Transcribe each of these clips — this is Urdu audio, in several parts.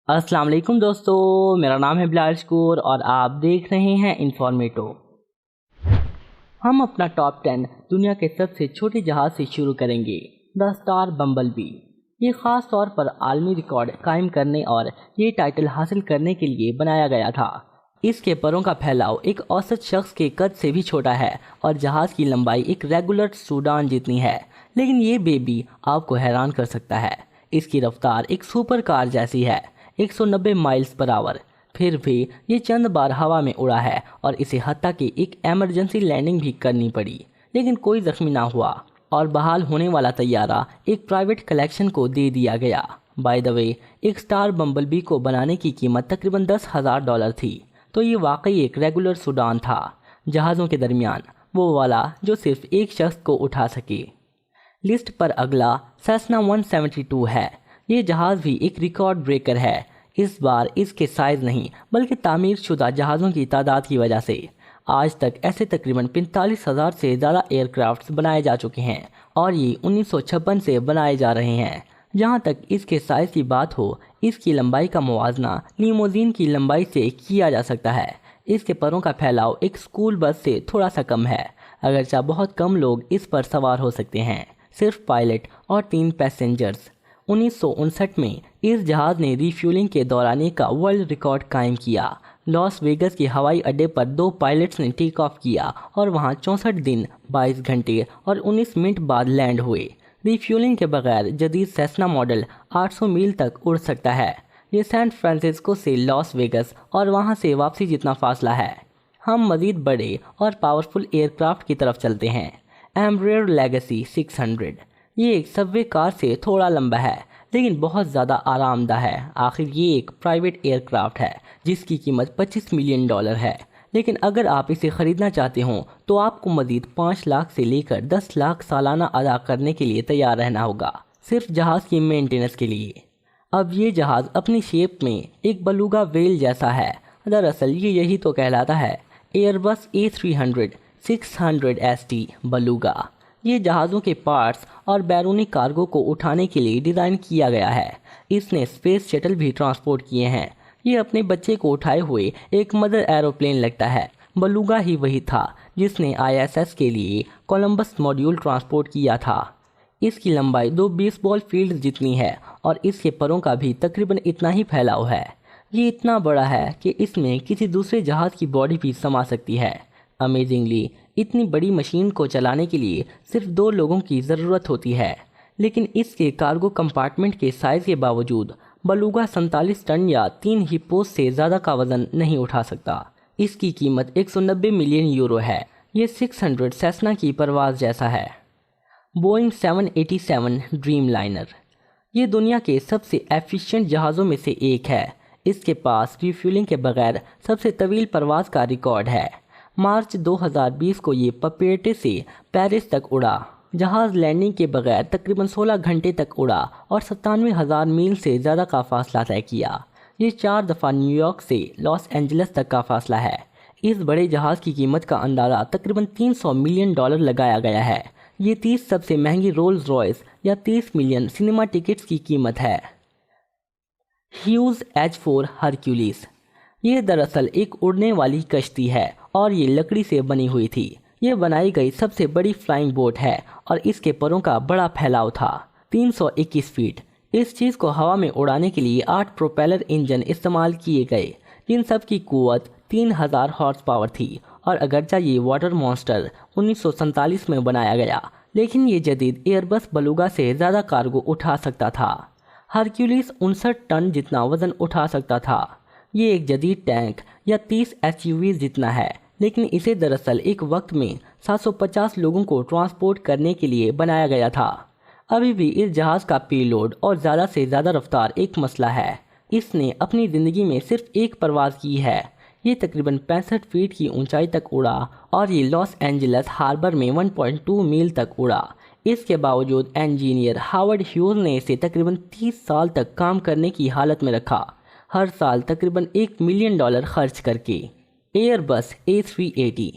السلام علیکم دوستو، میرا نام ہے بلال شکور اور آپ دیکھ رہے ہیں انفارمیٹو۔ ہم اپنا ٹاپ 10 دنیا کے سب سے چھوٹے جہاز سے شروع کریں گے، دا اسٹار بمبل بی۔ یہ خاص طور پر عالمی ریکارڈ قائم کرنے اور یہ ٹائٹل حاصل کرنے کے لیے بنایا گیا تھا۔ اس کے پروں کا پھیلاؤ ایک اوسط شخص کے قد سے بھی چھوٹا ہے اور جہاز کی لمبائی ایک ریگولر سوڈان جتنی ہے، لیکن یہ بیبی آپ کو حیران کر سکتا ہے۔ اس کی رفتار ایک سپر کار جیسی ہے، 190 مائلز پر آور۔ پھر بھی یہ چند بار ہوا میں اڑا ہے اور اسے حتیٰ کہ ایک ایمرجنسی لینڈنگ بھی کرنی پڑی، لیکن کوئی زخمی نہ ہوا اور بحال ہونے والا طیارہ ایک پرائیویٹ کلیکشن کو دے دیا گیا۔ بائی دا وے، ایک اسٹار بمبل بی کو بنانے کی قیمت تقریباً $10,000 تھی، تو یہ واقعی ایک ریگولر سوڈان تھا، جہازوں کے درمیان وہ والا جو صرف ایک شخص کو اٹھا سکے۔ لسٹ پر اگلا سیسنا 172 ہے۔ یہ جہاز بھی ایک ریکارڈ بریکر ہے، اس بار اس کے سائز نہیں بلکہ تعمیر شدہ جہازوں کی تعداد کی وجہ سے۔ آج تک ایسے تقریباً 45,000 سے زیادہ ایئر کرافٹس بنائے جا چکے ہیں اور یہ 1956 سے بنائے جا رہے ہیں۔ جہاں تک اس کے سائز کی بات ہو، اس کی لمبائی کا موازنہ لیموزین کی لمبائی سے کیا جا سکتا ہے۔ اس کے پروں کا پھیلاؤ ایک اسکول بس سے تھوڑا سا کم ہے، اگرچہ بہت کم لوگ اس پر سوار ہو سکتے ہیں، صرف پائلٹ اور 3 پیسنجرز۔ 1959 میں اس جہاز نے ری فیولنگ کے دوران کا ورلڈ ریکارڈ قائم کیا۔ لاس ویگس کے ہوائی اڈے پر 2 پائلٹس نے ٹیک آف کیا اور وہاں 64 دن 22 گھنٹے اور 19 منٹ بعد لینڈ ہوئے۔ ری فیولنگ کے بغیر جدید سیسنا ماڈل 800 میل تک اڑ سکتا ہے۔ یہ سین فرانسسکو سے لاس ویگس اور وہاں سے واپسی جتنا فاصلہ ہے۔ ہم مزید بڑے اور پاورفل ایئر کرافٹ کی طرف چلتے ہیں۔ ایمبریئر لیگسی 600۔ یہ ایک سب وے کار سے تھوڑا لمبا ہے لیکن بہت زیادہ آرام دہ ہے۔ آخر یہ ایک پرائیویٹ ایئر کرافٹ ہے جس کی قیمت $25 ملین ہے، لیکن اگر آپ اسے خریدنا چاہتے ہوں تو آپ کو مزید 5 لاکھ سے لے کر 10 لاکھ سالانہ ادا کرنے کے لیے تیار رہنا ہوگا، صرف جہاز کی مینٹیننس کے لیے۔ اب یہ جہاز اپنی شیپ میں ایک بلوگا ویل جیسا ہے۔ دراصل یہ یہی تو کہلاتا ہے ایئر بس A300 600 ST بلوگا۔ یہ جہازوں کے پارٹس اور بیرونی کارگو کو اٹھانے کے لیے ڈیزائن کیا گیا ہے۔ اس نے اسپیس شٹل بھی ٹرانسپورٹ کیے ہیں۔ یہ اپنے بچے کو اٹھائے ہوئے ایک مدر ایروپلین لگتا ہے۔ بلوگا ہی وہی تھا جس نے ISS کے لیے کولمبس ماڈیول ٹرانسپورٹ کیا تھا۔ اس کی لمبائی 2 بیس بال فیلڈ جتنی ہے اور اس کے پروں کا بھی تقریباً اتنا ہی پھیلاؤ ہے۔ یہ اتنا بڑا ہے کہ اس میں کسی دوسرے جہاز کی باڈی بھی سما سکتی ہے۔ امیزنگلی، اتنی بڑی مشین کو چلانے کے لیے صرف 2 لوگوں کی ضرورت ہوتی ہے، لیکن اس کے کارگو کمپارٹمنٹ کے سائز کے باوجود بلوگا 47 ٹن یا 3 ہپوز سے زیادہ کا وزن نہیں اٹھا سکتا۔ اس کی قیمت €190 ملین ہے۔ یہ 600 سیسنا کی پرواز جیسا ہے۔ Boeing 787 Dreamliner. یہ دنیا کے سب سے ایفیشینٹ جہازوں میں سے ایک ہے۔ اس کے پاس ری فیولنگ کے بغیر سب سے طویل پرواز کا ریکارڈ ہے۔ مارچ 2020 کو یہ پپیٹے سے پیرس تک اڑا۔ جہاز لینڈنگ کے بغیر تقریباً 16 گھنٹے تک اڑا اور 97,000 میل سے زیادہ کا فاصلہ طے کیا۔ یہ 4 دفعہ نیو یارک سے لاس اینجلس تک کا فاصلہ ہے۔ اس بڑے جہاز کی قیمت کا اندازہ تقریباً $300 ملین لگایا گیا ہے۔ یہ 30 سب سے مہنگی رولز رائس یا 30 ملین سنیما ٹکٹس کی قیمت ہے۔ ہیوز H4 ہرکیولیس۔ یہ دراصل ایک اڑنے والی کشتی ہے اور یہ لکڑی سے بنی ہوئی تھی۔ یہ بنائی گئی سب سے بڑی فلائنگ بوٹ ہے اور اس کے پروں کا بڑا پھیلاؤ تھا، 321 فیٹ۔ اس چیز کو ہوا میں اڑانے کے لیے 8 پروپیلر انجن استعمال کیے گئے جن سب کی قوت 3000 ہارس پاور تھی، اور اگرچہ یہ واٹر مانسٹر 1947 میں بنایا گیا، لیکن یہ جدید ایئر بس بلوگا سے زیادہ کارگو اٹھا سکتا تھا۔ ہرکیولیس 59 ٹن جتنا وزن اٹھا سکتا تھا۔ یہ ایک جدید ٹینک یا 30 SUVs جتنا ہے، لیکن اسے دراصل ایک وقت میں 750 لوگوں کو ٹرانسپورٹ کرنے کے لیے بنایا گیا تھا۔ ابھی بھی اس جہاز کا پے لوڈ اور زیادہ سے زیادہ رفتار ایک مسئلہ ہے۔ اس نے اپنی زندگی میں صرف ایک پرواز کی ہے۔ یہ تقریباً 65 فیٹ کی اونچائی تک اڑا اور یہ لاس اینجلس ہاربر میں 1.2 میل تک اڑا۔ اس کے باوجود انجینئر ہاورڈ ہیوز نے اسے تقریباً 30 سال تک کام کرنے کی حالت میں رکھا، ہر سال تقریباً $1 ملین خرچ کر کے۔ ایئر بس A380۔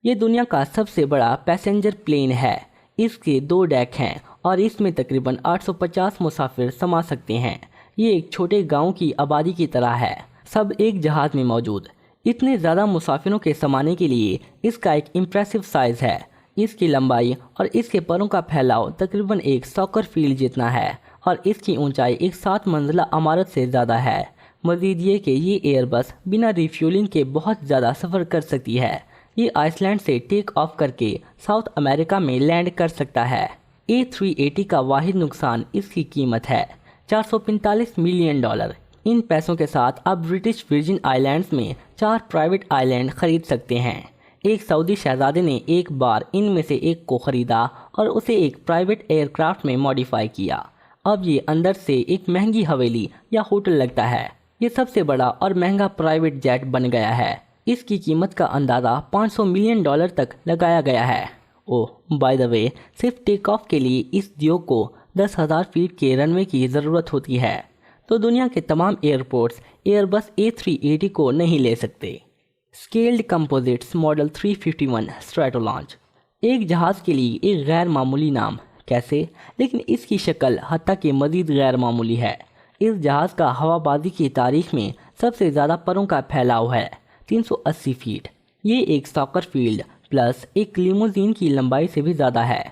یہ دنیا کا سب سے بڑا پیسنجر پلین ہے۔ اس کے 2 ڈیک ہیں اور اس میں تقریباً 850 مسافر سما سکتے ہیں۔ یہ ایک چھوٹے گاؤں کی آبادی کی طرح ہے، سب ایک جہاز میں موجود۔ اتنے زیادہ مسافروں کے سمانے کے لیے اس کا ایک امپریسو سائز ہے۔ اس کی لمبائی اور اس کے پروں کا پھیلاؤ تقریباً ایک ساکر فیلڈ جتنا ہے اور اس کی اونچائی ایک 7 منزلہ عمارت سے زیادہ ہے۔ مزید یہ کہ یہ ایئر بس بنا ریفیولنگ کے بہت زیادہ سفر کر سکتی ہے۔ یہ آئس لینڈ سے ٹیک آف کر کے ساؤتھ امریکہ میں لینڈ کر سکتا ہے۔ A380 کا واحد نقصان اس کی قیمت ہے $445 ملین۔ ان پیسوں کے ساتھ آپ برٹش ورجن آئی لینڈز میں 4 پرائیویٹ آئی لینڈ خرید سکتے ہیں۔ ایک سعودی شہزادے نے ایک بار ان میں سے ایک کو خریدا اور اسے ایک پرائیویٹ ایئر کرافٹ میں ماڈیفائی کیا۔ اب یہ اندر سے ایک مہنگی حویلی یا ہوٹل لگتا ہے۔ یہ سب سے بڑا اور مہنگا پرائیویٹ جیٹ بن گیا ہے۔ اس کی قیمت کا اندازہ $500 ملین تک لگایا گیا ہے۔ بائی دا وے، صرف ٹیک آف کے لیے اس دیو کو 10,000 فیٹ کے رن وے کی ضرورت ہوتی ہے، تو دنیا کے تمام ایئرپورٹس ایئر بس A380 کو نہیں لے سکتے۔ اسکیلڈ کمپوزٹس ماڈل 351 اسٹریٹو لانچ، ایک جہاز کے لیے ایک غیر معمولی نام، کیسے؟ لیکن اس کی شکل حتیٰ کہ مزید غیر معمولی ہے۔ اس جہاز کا ہوا بازی کی تاریخ میں سب سے زیادہ پروں کا پھیلاؤ ہے، 380 فیٹ۔ یہ ایک ساکر فیلڈ پلس ایک لیموزین کی لمبائی سے بھی زیادہ ہے۔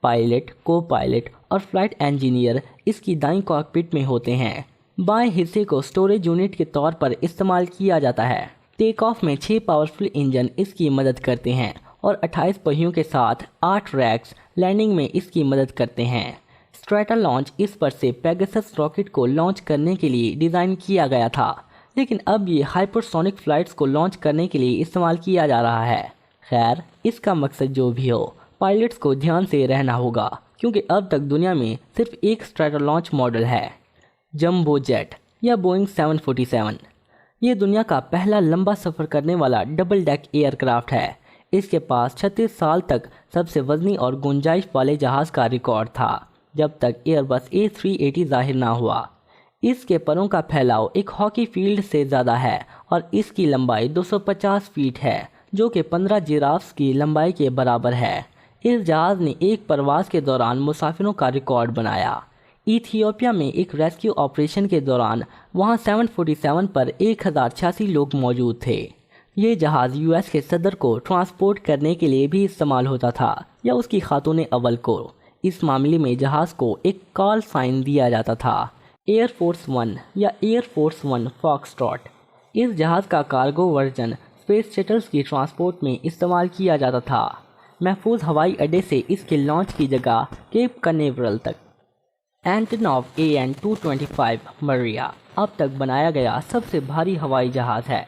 پائلٹ، کو پائلٹ اور فلائٹ انجینئر اس کی دائیں کاکپٹ میں ہوتے ہیں۔ بائیں حصے کو سٹوریج یونٹ کے طور پر استعمال کیا جاتا ہے۔ ٹیک آف میں 6 پاورفل انجن اس کی مدد کرتے ہیں اور 28 پہیوں کے ساتھ 8 ریکس لینڈنگ میں اس کی مدد کرتے ہیں۔ اسٹریٹا لانچ اس پر سے پیگاسس راکٹ کو لانچ کرنے کے لیے ڈیزائن کیا گیا تھا، لیکن اب یہ ہائپرسونک فلائٹس کو لانچ کرنے کے لیے استعمال کیا جا رہا ہے۔ خیر، اس کا مقصد جو بھی ہو، پائلٹس کو دھیان سے رہنا ہوگا کیونکہ اب تک دنیا میں صرف ایک اسٹریٹا لانچ ماڈل ہے، جمبو جیٹ یا بوئنگ 747۔ یہ دنیا کا پہلا لمبا سفر کرنے والا ڈبل ڈیک ایئر کرافٹ ہے۔ اس کے پاس 36 سال تک سب سے وزنی اور گنجائش والے جہاز کا ریکارڈ تھا، جب تک ایئر بس A380 ظاہر نہ ہوا۔ اس کے پروں کا پھیلاؤ ایک ہاکی فیلڈ سے زیادہ ہے اور اس کی لمبائی 250 فیٹ ہے، جو کہ 15 جیرافس کی لمبائی کے برابر ہے۔ اس جہاز نے ایک پرواز کے دوران مسافروں کا ریکارڈ بنایا۔ ایتھیوپیا میں ایک ریسکیو آپریشن کے دوران وہاں 747 پر 1086 لوگ موجود تھے۔ یہ جہاز US کے صدر کو ٹرانسپورٹ کرنے کے لیے بھی استعمال ہوتا تھا یا اس کی خاتون اول کو۔ اس معاملے میں جہاز کو ایک کال سائن دیا جاتا تھا، ایئر فورس 1 یا ایئر فورس 1 فاکس ٹراٹ۔ اس جہاز کا کارگو ورژن اسپیس شٹلز کی ٹرانسپورٹ میں استعمال کیا جاتا تھا، محفوظ ہوائی اڈے سے اس کے لانچ کی جگہ کیپ کنیورل تک۔ اینٹونوو AN-225 مریا اب تک بنایا گیا سب سے بھاری ہوائی جہاز ہے۔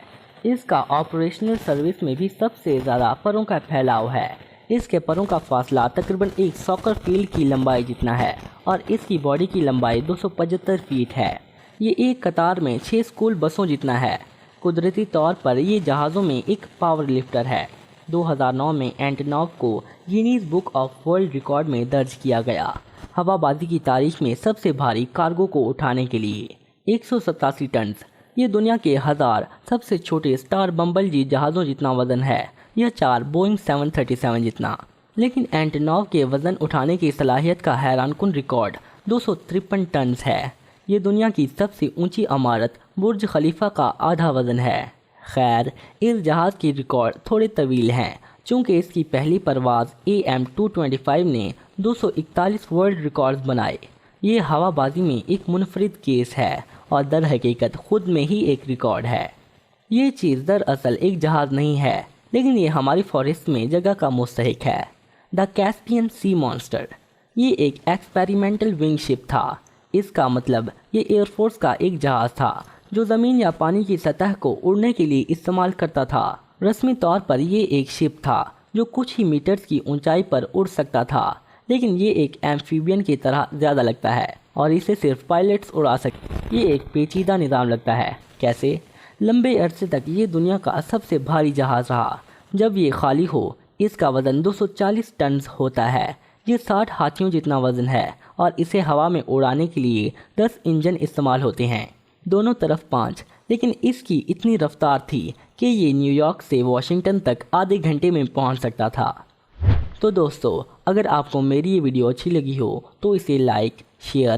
اس کا آپریشنل سروس میں بھی سب سے زیادہ پروں کا پھیلاؤ ہے۔ اس کے پروں کا فاصلہ تقریباً ایک ساکر فیلڈ کی لمبائی جتنا ہے اور اس کی باڈی کی لمبائی 275 فیٹ ہے۔ یہ ایک قطار میں 6 اسکول بسوں جتنا ہے۔ قدرتی طور پر یہ جہازوں میں ایک پاور لفٹر ہے۔ 2009 میں اینٹونوو کو Guinness book of world record میں درج کیا گیا، ہوا بازی کی تاریخ میں سب سے بھاری کارگو کو اٹھانے کے لیے 187 ٹنز۔ یہ دنیا کے 1000 سب سے چھوٹے سٹار بمبل جی جہازوں جتنا وزن ہے یا 4 بوئنگ 737 جتنا۔ لیکن اینٹونوو کے وزن اٹھانے کی صلاحیت کا حیران کن ریکارڈ 253 ٹنز ہے۔ یہ دنیا کی سب سے اونچی عمارت برج خلیفہ کا آدھا وزن ہے۔ خیر، اس جہاز کی ریکارڈ تھوڑے طویل ہیں چونکہ اس کی پہلی پرواز AM-225 نے 241 ورلڈ ریکارڈز بنائے۔ یہ ہوا بازی میں ایک منفرد کیس ہے اور در حقیقت خود میں ہی ایک ریکارڈ ہے۔ یہ چیز دراصل ایک جہاز نہیں ہے، لیکن یہ ہماری فہرست میں جگہ کا مستحق ہے۔ دا کیسپین سی مانسٹر، یہ ایک ایکسپیریمنٹل ونگ شپ تھا۔ اس کا مطلب یہ ایئر فورس کا ایک جہاز تھا جو زمین یا پانی کی سطح کو اڑنے کے لیے استعمال کرتا تھا۔ رسمی طور پر یہ ایک شپ تھا جو کچھ ہی میٹرز کی اونچائی پر اڑ سکتا تھا، لیکن یہ ایک ایمفیبین کی طرح زیادہ لگتا ہے اور اسے صرف پائلٹس اڑا سکتے۔ یہ ایک پیچیدہ نظام لگتا ہے، کیسے؟ لمبے عرصے تک یہ دنیا کا سب سے بھاری جہاز رہا۔ جب یہ خالی ہو، اس کا وزن 240 ٹنز ہوتا ہے۔ یہ 60 ہاتھیوں جتنا وزن ہے اور اسے ہوا میں اڑانے کے لیے 10 انجن استعمال ہوتے ہیں، دونوں طرف 5۔ لیکن اس کی اتنی رفتار تھی کہ یہ نیو یارک سے واشنگٹن تک آدھے گھنٹے میں پہنچ سکتا تھا۔ تو دوستو، اگر آپ کو میری یہ ویڈیو اچھی لگی ہو تو اسے لائک، شیئر